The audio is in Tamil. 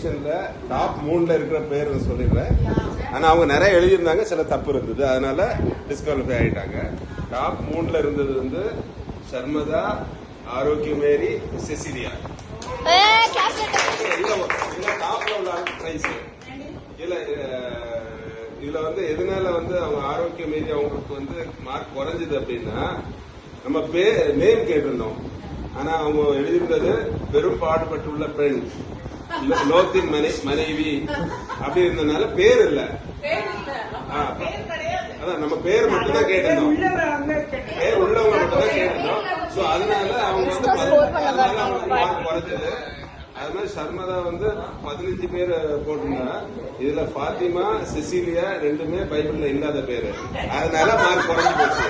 பொசிஷன்ல டாப் 3ல இருக்கிற பேர் சொல்லிடுறேன். ஆனா அவங்க நிறைய எழுதியிருந்தாங்க, சில தப்பு இருந்தது, அதனால டிஸ்குவாலிஃபை ஆயிட்டாங்க. டாப் 3ல இருந்தது வந்து ஷர்மதா, ஆரோக்கியமேரி, செசிலியா. டாப்ல உள்ள பிரைஸ் இதுல வந்து எதனால வந்து அவங்க ஆரோக்கியமேரி அவங்களுக்கு வந்து மார்க் குறைஞ்சது அப்படின்னா, நம்ம நேம் கேட்டிருந்தோம். ஆனா அவங்க எழுதியிருந்தது பெரும் பாடுபட்டுள்ள பெண், லோத்தின் மனைவி அப்படி இருந்ததுனால பேர் இல்ல. அதான் நம்ம பேர் மட்டும் தான் கேட்டிருந்தோம், பேர் உள்ளவங்க மட்டும் தான் கேட்டிருந்தோம். சோ அதனால அவங்க வந்து மார்க் குறைஞ்சது. அது மாதிரி ஷர்மதா வந்து 15 பேர் போட்டிருந்தா, இதுல ஃபாத்திமா, செசிலியா ரெண்டுமே பைபிள்ல இல்லாத பேரு, அதனால மார்க் குறைஞ்சு போச்சு.